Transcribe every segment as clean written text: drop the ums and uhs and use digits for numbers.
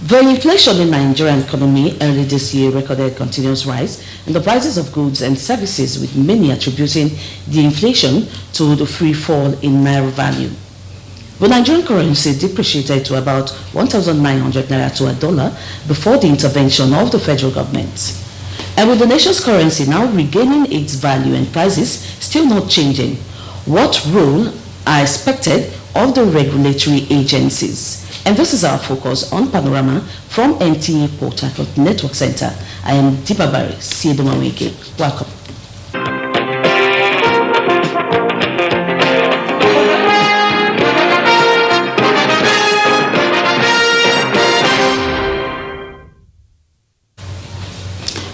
The inflation in the Nigerian economy early this year recorded continuous rise in the prices of goods and services, with many attributing the inflation to the free fall in naira value. The Nigerian currency depreciated to about 1,900 naira to a dollar before the intervention of the federal government. And with the nation's currency now regaining its value and prices still not changing, what role are expected of the regulatory agencies? And this is our focus on Panorama from NTA Port Harcourt Network Center. I am Dibabari Siedomaweke. Welcome.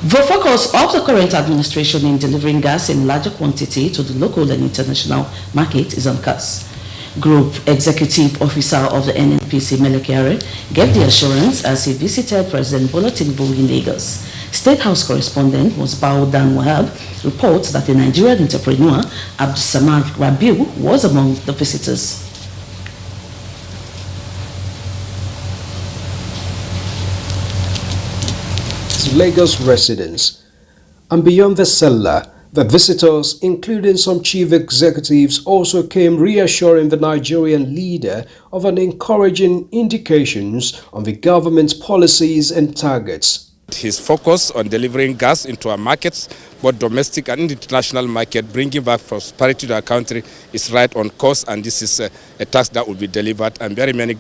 The focus of the current administration in delivering gas in larger quantity to the local and international market is on course. Group Executive Officer of the NNPC, Melekere, gave the assurance as he visited President Bola Tinubu in Lagos. State House correspondent Musbaudan Wahab reports that the Nigerian entrepreneur Abdulsamad Rabiu was among the visitors. Lagos residents, and beyond the seller, the visitors, including some chief executives, also came reassuring the Nigerian leader of an encouraging indications on the government's policies and targets. His focus on delivering gas into our markets, both domestic and international market, bringing back prosperity to our country, is right on course, and this is a task that will be delivered, and very many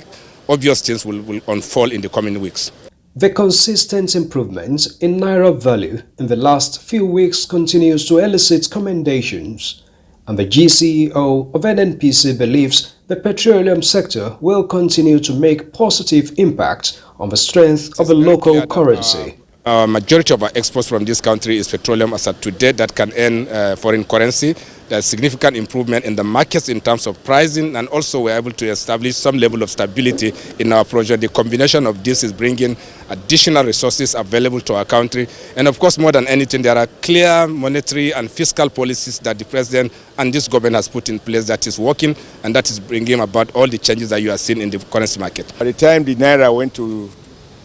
obvious things will unfold in the coming weeks. The consistent improvement in naira value in the last few weeks continues to elicit commendations, and the GCEO of NNPC believes the petroleum sector will continue to make positive impact on the strength of the local currency. Majority of our exports from this country is petroleum as of today that can earn foreign currency. There's significant improvement in the markets in terms of pricing, and also we're able to establish some level of stability in our project. The combination of this is bringing additional resources available to our country. And of course, more than anything, there are clear monetary and fiscal policies that the president and this government has put in place that is working, and that is bringing about all the changes that you are seeing in the currency market. By the time the naira went to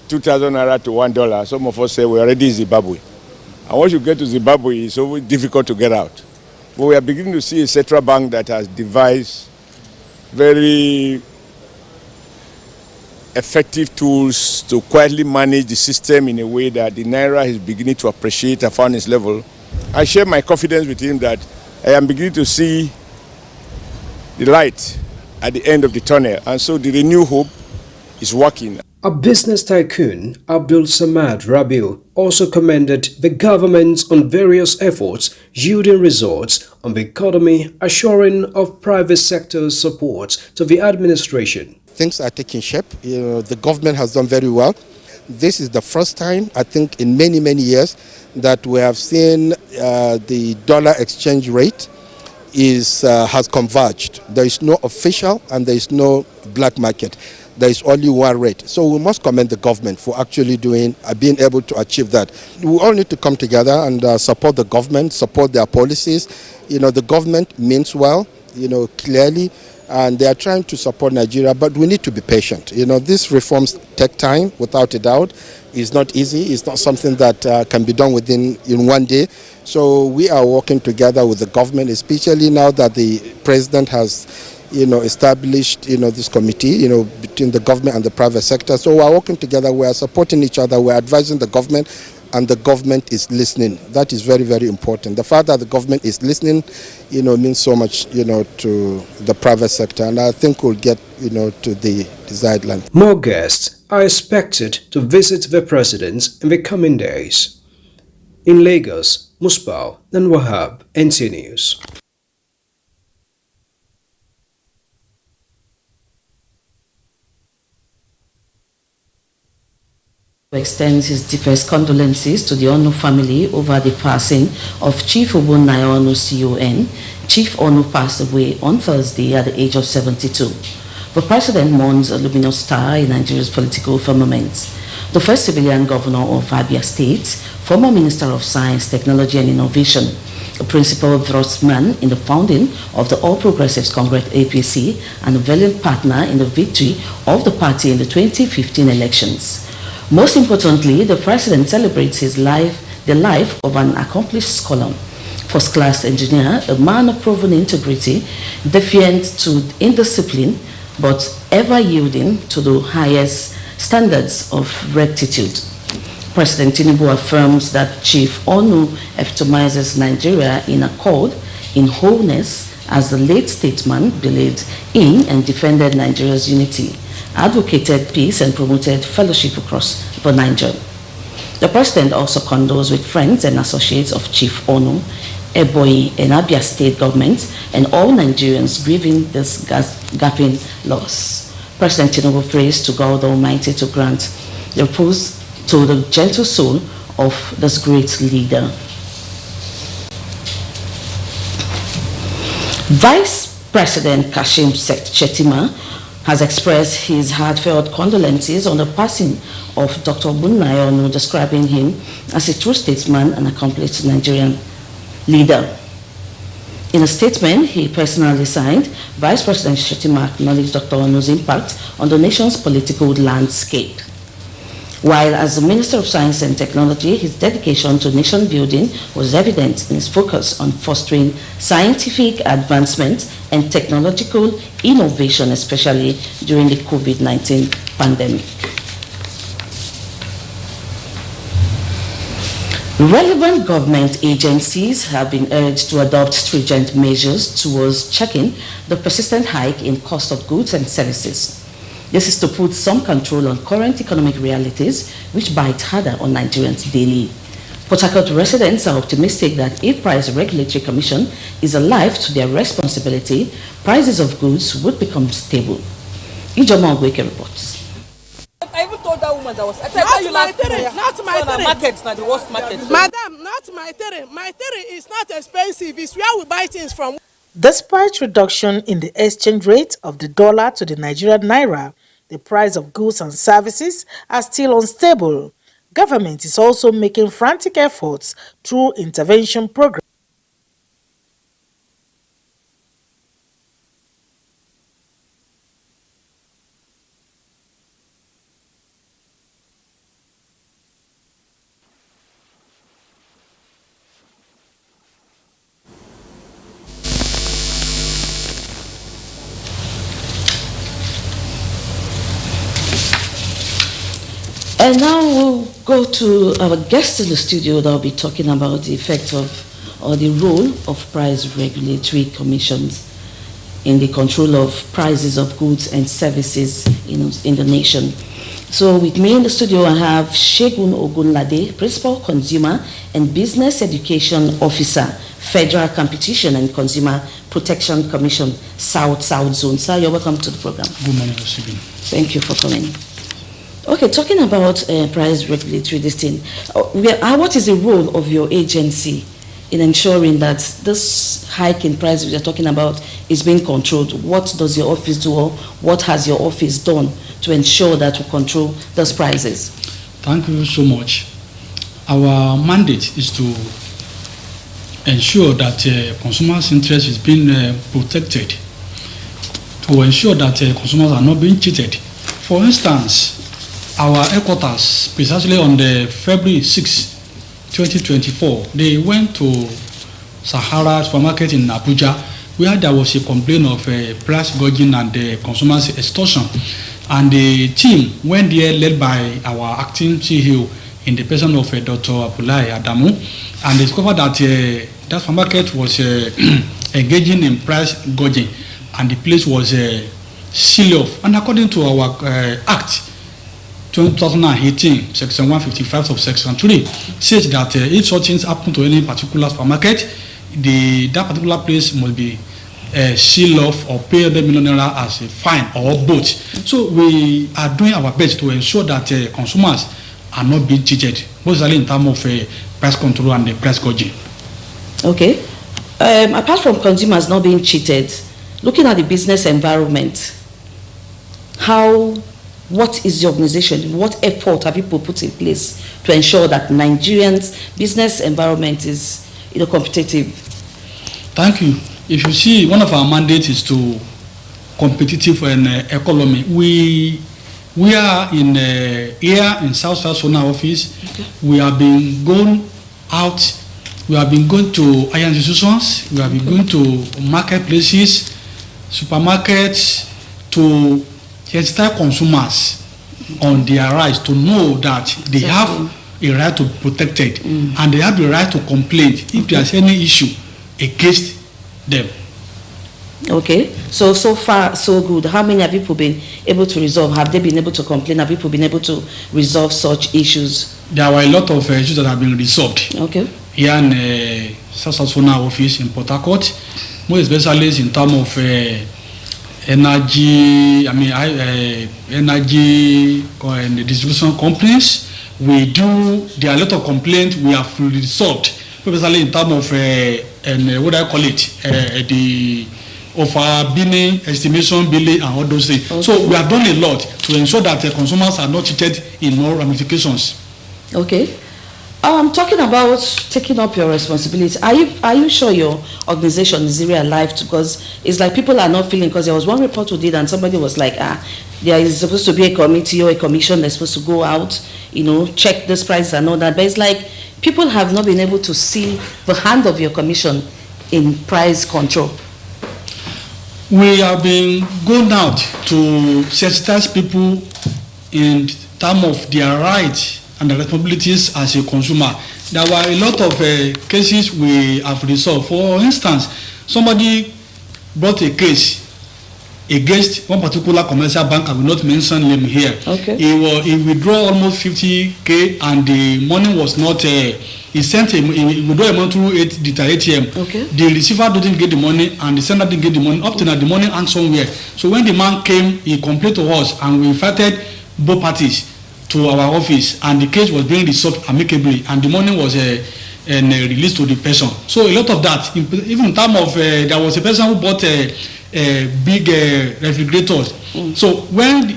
2,000 naira to $1, some of us say we're already in Zimbabwe. And once you get to Zimbabwe, it's so difficult to get out. But we are beginning to see a central bank that has devised very effective tools to quietly manage the system in a way that the naira is beginning to appreciate at finance level. I share my confidence with him that I am beginning to see the light at the end of the tunnel, and so the renewed hope is working. A business tycoon, Abdulsamad Rabiu, also commended the government on various efforts yielding results on the economy, assuring of private sector support to the administration. Things are taking shape. The government has done very well. This is the first time, I think, in many, many years that we have seen the dollar exchange rate has converged. There is no official and there is no black market. There is only one rate. So we must commend the government for actually being able to achieve that. We all need to come together and support the government, support their policies. The government means well, clearly, and they are trying to support Nigeria, but we need to be patient. These reforms take time, without a doubt. It's not easy. It's not something that can be done in one day. So we are working together with the government, especially now that the president has established, this committee, between the government and the private sector. So we are working together, we are supporting each other, we are advising the government, and the government is listening. That is very, very important. The fact that the government is listening, means so much, to the private sector, and I think we'll get, to the desired land. More guests are expected to visit the president in the coming days. In Lagos, Musbau and Wahab, NTA News. Extends his deepest condolences to the Onu family over the passing of Chief Ogbonnaya Onu CON. Chief Onu passed away on Thursday at the age of 72. The president mourns a luminous star in Nigeria's political firmament. The first civilian governor of Abia State, former Minister of Science, Technology and Innovation, a principal thrustman in the founding of the All Progressives Congress APC, and a valiant partner in the victory of the party in the 2015 elections. Most importantly, the president celebrates the life of an accomplished scholar, first-class engineer, a man of proven integrity, defiant to indiscipline, but ever yielding to the highest standards of rectitude. President Tinubu affirms that Chief Onu epitomizes Nigeria in accord, in wholeness, as the late statesman believed in and defended Nigeria's unity, advocated peace and promoted fellowship across the Niger. The president also condoles with friends and associates of Chief Onu, Ebonyi and Abia state governments, and all Nigerians grieving this gaping loss. President Tinubu prays to God Almighty to grant repose to the gentle soul of this great leader. Vice President Kashim Shettima has expressed his heartfelt condolences on the passing of Dr. Bunnayo Onu, describing him as a true statesman and accomplished Nigerian leader. In a statement he personally signed, Vice President Shettima acknowledged Dr. Onu's impact on the nation's political landscape. While as the Minister of Science and Technology, his dedication to nation building was evident in his focus on fostering scientific advancement and technological innovation, especially during the COVID-19 pandemic. Relevant government agencies have been urged to adopt stringent measures towards checking the persistent hike in cost of goods and services. This is to put some control on current economic realities, which bite harder on Nigerians daily. Port Harcourt residents are optimistic that if Price Regulatory Commission is alive to their responsibility, prices of goods would become stable. Ijoma Ogweke reports. I even told that woman that was not my market, not the worst market. Madam, not my theory. My theory is not expensive. It's where we buy things from. Despite reduction in the exchange rate of the dollar to the Nigerian naira, the price of goods and services are still unstable. Government is also making frantic efforts through intervention programs. And now we'll go to our guest in the studio that will be talking about the effect of or the role of price regulatory commissions in the control of prices of goods and services in the nation. So with me in the studio I have Segun Ogunlade, Principal Consumer and Business Education Officer, Federal Competition and Consumer Protection Commission, South Zone. Sir, you're welcome to the program. Good morning, Segun. Thank you for coming. Okay, talking about price regulatory listing, what is the role of your agency in ensuring that this hike in prices you're talking about is being controlled? What does your office do, or what has your office done to ensure that we control those prices? Thank you so much. Our mandate is to ensure that consumers' interest is being protected, to ensure that consumers are not being cheated. For instance, our headquarters, precisely on the February 6, 2024, they went to Sahara supermarket in Abuja, where there was a complaint of price gouging and consumers extortion. And the team went there, led by our acting CEO in the person of Dr. Abulai Adamu, and discovered that that supermarket was engaging in price gouging, and the place was sealed off. And according to our Act 2018, Section 155 of Section 3, says that if such things happen to any particular supermarket, that particular place must be sealed off or pay the million naira as a fine or both. So we are doing our best to ensure that consumers are not being cheated, mostly in terms of price control and price gouging. Okay. Apart from consumers not being cheated, looking at the business environment, what is the organization? What effort have you put in place to ensure that Nigerians' business environment is competitive? Thank you. If you see, one of our mandates is to competitive and economy. We We are in here in South Zona office. Okay. We have been going out. We have been going to higher institutions. We have been going to marketplaces, supermarkets, to sensitize consumers on their rights to know that they have a right to be protected and they have the right to complain if there's any issue against them. Okay, so far so good. How many have people been able to resolve? Have they been able to complain? Have people been able to resolve such issues? There were a lot of issues that have been resolved. Okay. Here in South Zona office in Port Harcourt, more especially in terms of energy. Energy and the distribution companies. There are a lot of complaints we have resolved, especially in terms of of our billing, estimation, billing, and all those things. Okay. So we have done a lot to ensure that consumers are not cheated in more ramifications. Okay. Talking about taking up your responsibility, are you sure your organization is really alive? Because it's like people are not feeling, because there was one report we did and somebody was like, there is supposed to be a committee or a commission that's supposed to go out, check this price and all that. But it's like people have not been able to see the hand of your commission in price control. We have been going out to sensitize people in terms of their rights and the responsibilities as a consumer. There were a lot of cases we have resolved. For instance, somebody brought a case against one particular commercial bank. I will not mention him here. Okay. He withdrew almost 50K and the money was not. He withdrew a money through the ATM. Okay. The receiver didn't get the money and the sender didn't get the money. Up to now, the money hung somewhere. So when the man came, he complained to us and we invited both parties to our office and the case was being resolved amicably and the money was released to the person. So a lot of that, even in terms of there was a person who bought big refrigerators. So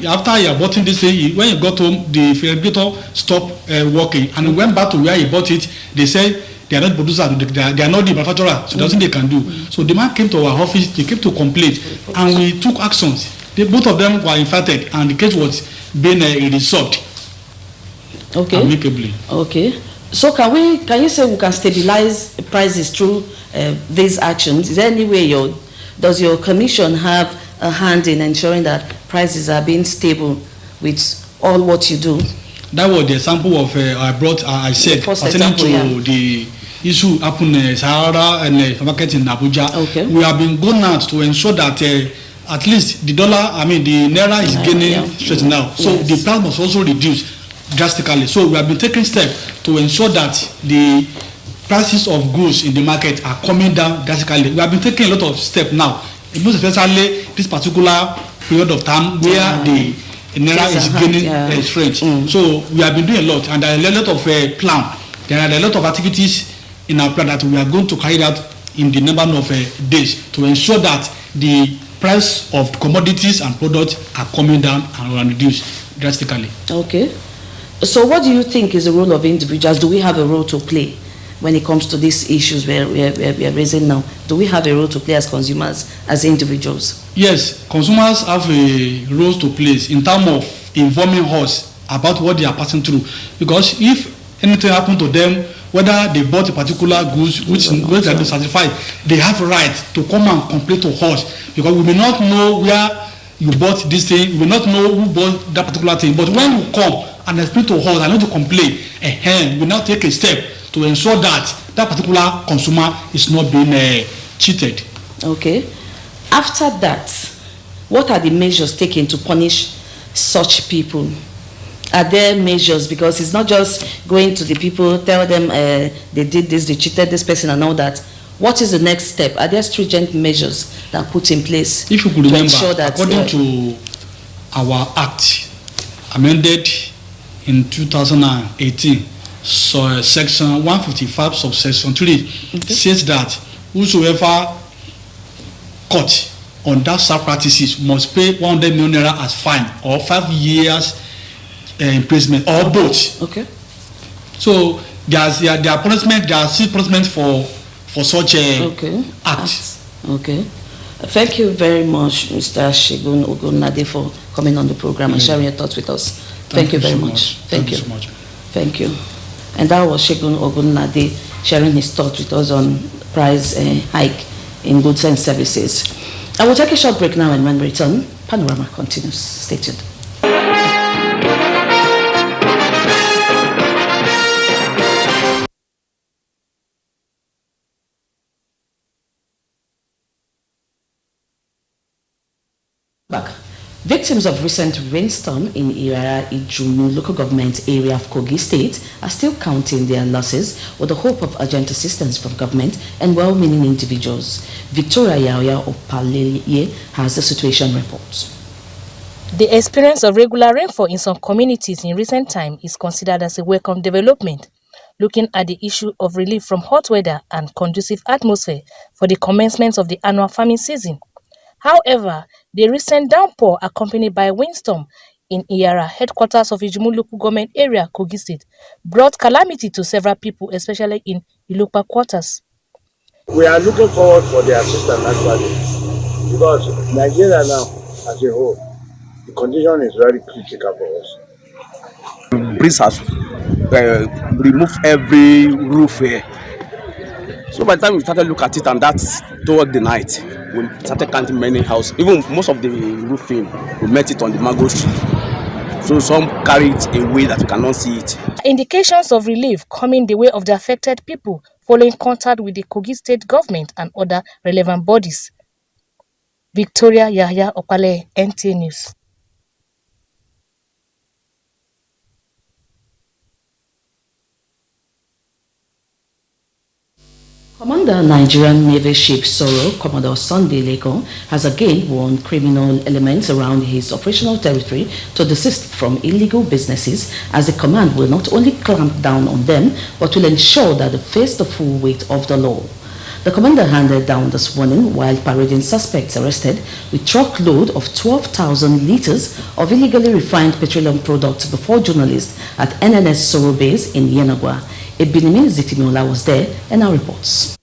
after he had bought this thing, when he got home, the refrigerator stopped working and he went back to where he bought it. They said they are not producers, they are not the manufacturer, so there's nothing they can do. So the man came to our office, they came to complain and we took actions. Both of them were invited and the case was being resolved. Okay. Amicably. Okay. So can you say we can stabilize prices through these actions? Is there any way does your commission have a hand in ensuring that prices are being stable with all what you do? That was the example of I said pertaining to the issue happened in Sahara and market in Abuja. Okay. We have been going out to ensure that at least the naira is gaining strength now. So the price must also reduce drastically. So we have been taking steps to ensure that the prices of goods in the market are coming down drastically. We have been taking a lot of steps now, most especially this particular period of time where the naira is gaining strength. So we have been doing a lot, and there are a lot of plan. There are a lot of activities in our plan that we are going to carry out in the number of days to ensure that the price of commodities and products are coming down and reduced drastically. Okay. So what do you think is the role of individuals? Do we have a role to play when it comes to these issues we are raising now? Do we have a role to play as consumers, as individuals? Yes, consumers have a role to play in terms of informing us about what they are passing through. Because if anything happens to them, whether they bought a particular goods which they are certified, they have a right to come and complain to us. Because we may not know where you bought this thing, we may not know who bought that particular thing. But when you come and explain to us and not to complain, we now take a step to ensure that that particular consumer is not being cheated. Okay. After that, what are the measures taken to punish such people? Are there measures? Because it's not just going to the people, tell them they did this, they cheated this person and all that. What is the next step? Are there stringent measures that are put in place? If you could remember, according to our act amended in 2018, so section 155 subsection 3 says that whosoever caught on that sub practices must pay 100 million naira as fine or 5 years imprisonment or both. Okay. So there are punishment, there are 6 punishments for such a act. Okay. Thank you very much, Mr. Shegun Ogunlade, for coming on the program and sharing your thoughts with us. Thank you very much. Thank you so much. Thank you. And that was Shegun Ogunlade sharing his thoughts with us on price hike in goods and services. I will take a short break now, and when we return, Panorama continues. Stay tuned. Back. Victims of recent rainstorm in Iriara Ijumu local government area of Kogi State are still counting their losses with the hope of urgent assistance from government and well-meaning individuals. Victoria Yaya Opaleye has the situation report. The experience of regular rainfall in some communities in recent time is considered as a welcome development, looking at the issue of relief from hot weather and conducive atmosphere for the commencement of the annual farming season. However, the recent downpour accompanied by a windstorm in Iyara, headquarters of Ijumu local government area, Kogi State, brought calamity to several people, especially in Ilopa quarters. We are looking forward for the assistance actually, because Nigeria now as a whole, the condition is very critical for us. Breeze has removed every roof here. So by the time we started looking at it, and that's toward the night, we started counting many houses. Even most of the roofing, we met it on the mango tree. So some carry it away that you cannot see it. Indications of relief coming the way of the affected people following contact with the Kogi State government and other relevant bodies. Victoria Yahya Opale, NTA News. Commander Nigerian Navy ship Sorrow, Commodore Sunday Leko, has again warned criminal elements around his operational territory to desist from illegal businesses, as the command will not only clamp down on them, but will ensure that they face the full weight of the law. The commander handed down this warning while parading suspects arrested with truckload of 12,000 liters of illegally refined petroleum products before journalists at NNS Sorrow Base in Yenagwa. Ebinimi Zitimiola was there and now reports.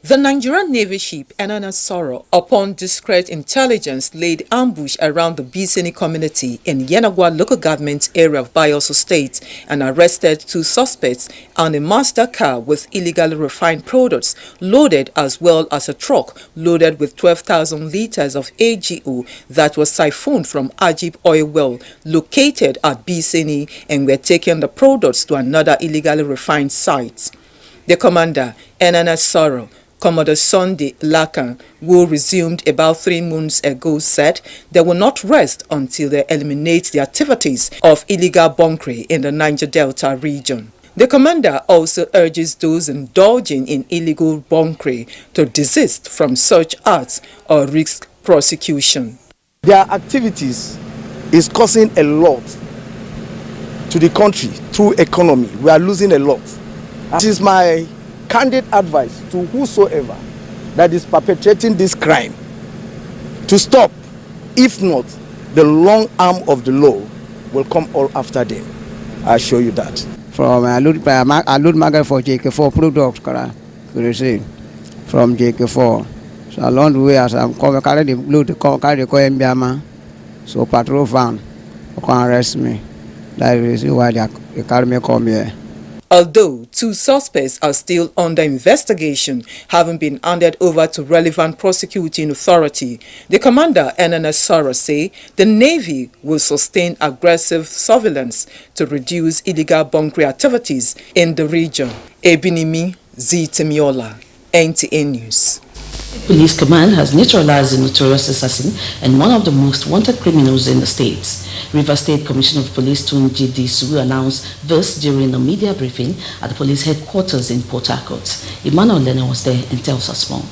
The Nigerian Navy ship NNS Sorrow, upon discreet intelligence, laid ambush around the Biseni community in Yenagwa local government area of Bayelsa State and arrested 2 suspects and a master car with illegally refined products loaded, as well as a truck loaded with 12,000 liters of AGO that was siphoned from Ajib oil well located at Biseni, and were taking the products to another illegally refined site. The commander, NNS Sorrow, Commodore Sunday Lakan, who resumed about 3 months ago, said they will not rest until they eliminate the activities of illegal bunkering in the Niger Delta region. The commander also urges those indulging in illegal bunkering to desist from such acts or risk prosecution. Their activities is causing a lot to the country through economy. We are losing a lot. This is my candid advice to whosoever that is perpetrating this crime to stop. If not, the long arm of the law will come all after them. I assure you that. From I load market for JK4 products from JK4. So along the way, as I'm coming, carry the load, carry the coin Biama. So patrol van can arrest me. That is why they carry me come here. Although 2 suspects are still under investigation, having been handed over to relevant prosecuting authority, the commander NNS Sorrow say the Navy will sustain aggressive surveillance to reduce illegal bunkering activities in the region. Ebinimi Zitemiola, NTA News. Police command has neutralized the notorious assassin and one of the most wanted criminals in the state. River State Commissioner of Police Tunji Disu announced this during a media briefing at the police headquarters in Port Harcourt. Emmanuel Lena was there and tells us more.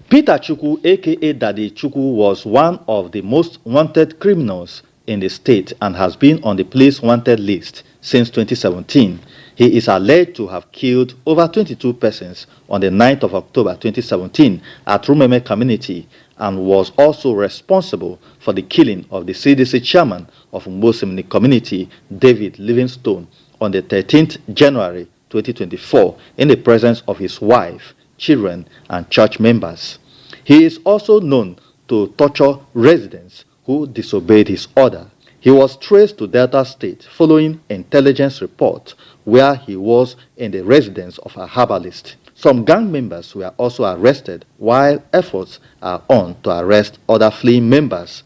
Peter Chukwu, aka Daddy Chukwu, was one of the most wanted criminals in the state and has been on the police wanted list since 2017. He is alleged to have killed over 22 persons on the 9th of October 2017 at Rumeme community and was also responsible for the killing of the CDC chairman of Mbosimni community, David Livingstone, on the 13th January 2024 in the presence of his wife, children, and church members. He is also known to torture residents who disobeyed his order. He was traced to Delta State following intelligence report where he was in the residence of a herbalist. Some gang members were also arrested while efforts are on to arrest other fleeing members.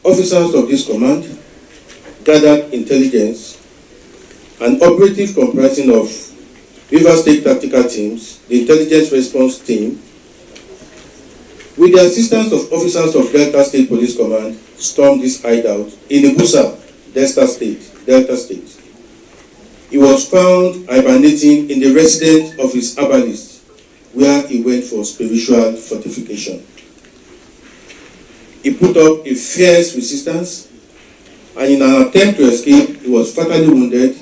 Officers of this command gathered intelligence. An operative comprising of River State Tactical Teams, the Intelligence Response Team, with the assistance of officers of Delta State Police Command, stormed this hideout in Abuja, Delta State. He was found hibernating in the residence of his herbalist, where he went for spiritual fortification. He put up a fierce resistance, and in an attempt to escape, he was fatally wounded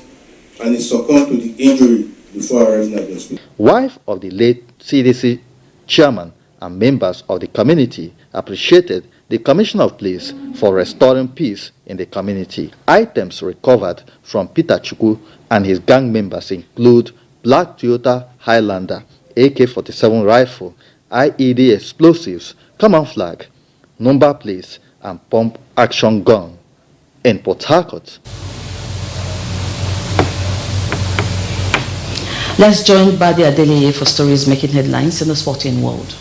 and he succumbed to the injury before arriving at the hospital. Wife of the late CDC chairman and members of the community appreciated the Commissioner of Police for restoring peace in the community. Items recovered from Peter Chukwu and his gang members include black Toyota Highlander, AK-47 rifle, IED explosives, camouflage, number plates, and pump action gun. In Port Harcourt, Let's join Badi Adeleye for stories making headlines in the sporting world.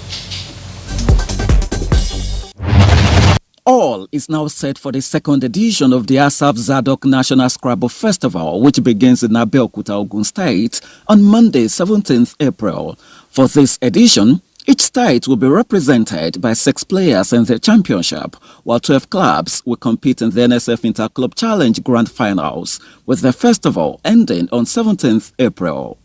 All is now set for the second edition of the Asaf Zadok National Scrabble Festival, which begins in Abeokuta, Ogun State on Monday, 17th April. For this edition, each state will be represented by 6 players in the championship, while 12 clubs will compete in the NSF Interclub Challenge Grand Finals, with the festival ending on 17th April.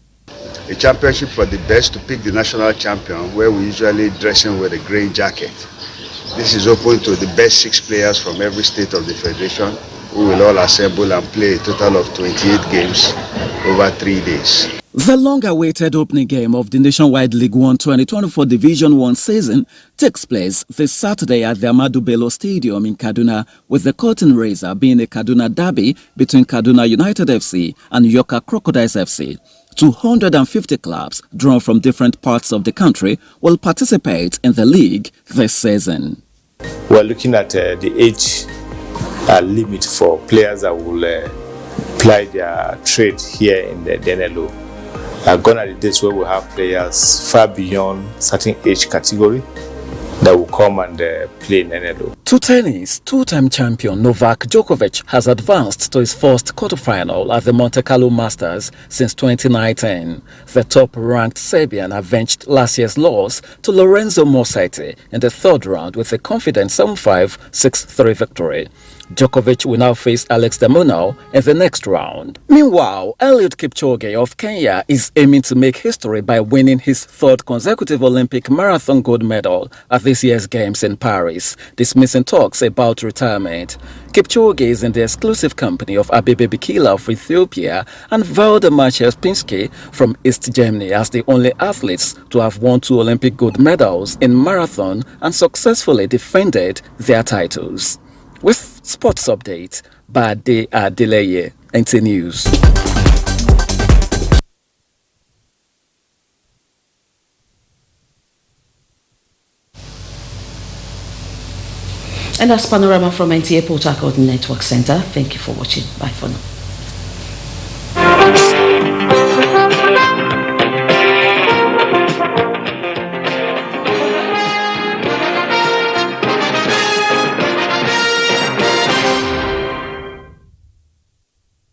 A championship for the best to pick the national champion, where we usually dress him with a green jacket. This is open to the best 6 players from every state of the federation, who will all assemble and play a total of 28 games over 3 days. The long-awaited opening game of the Nationwide League 1 2024 Division 1 season takes place this Saturday at the Ahmadu Bello Stadium in Kaduna, with the curtain raiser being a Kaduna derby between Kaduna United FC and Yoka Crocodiles FC. 250 clubs drawn from different parts of the country will participate in the league this season. We're looking at the age limit for players that will apply their trade here in the DNLO. Gone are the days where we have players far beyond certain age category that will come and play in NLO. To tennis, 2-time champion Novak Djokovic has advanced to his first quarterfinal at the Monte Carlo Masters since 2019. The top-ranked Serbian avenged last year's loss to Lorenzo Musetti in the third round with a confident 7-5, 6-3 victory. Djokovic will now face Alex de Minaur in the next round. Meanwhile, Eliud Kipchoge of Kenya is aiming to make history by winning his 3rd consecutive Olympic marathon gold medal at this year's Games in Paris, dismissing talks about retirement. Kipchoge is in the exclusive company of Abebe Bikila of Ethiopia and Valdemar Chespinsky from East Germany as the only athletes to have won 2 Olympic gold medals in marathon and successfully defended their titles. With sports update, Bade Adeleye, NTA News. And that's Panorama from NTA Port Harcourt Network Center. Thank you for watching. Bye for now.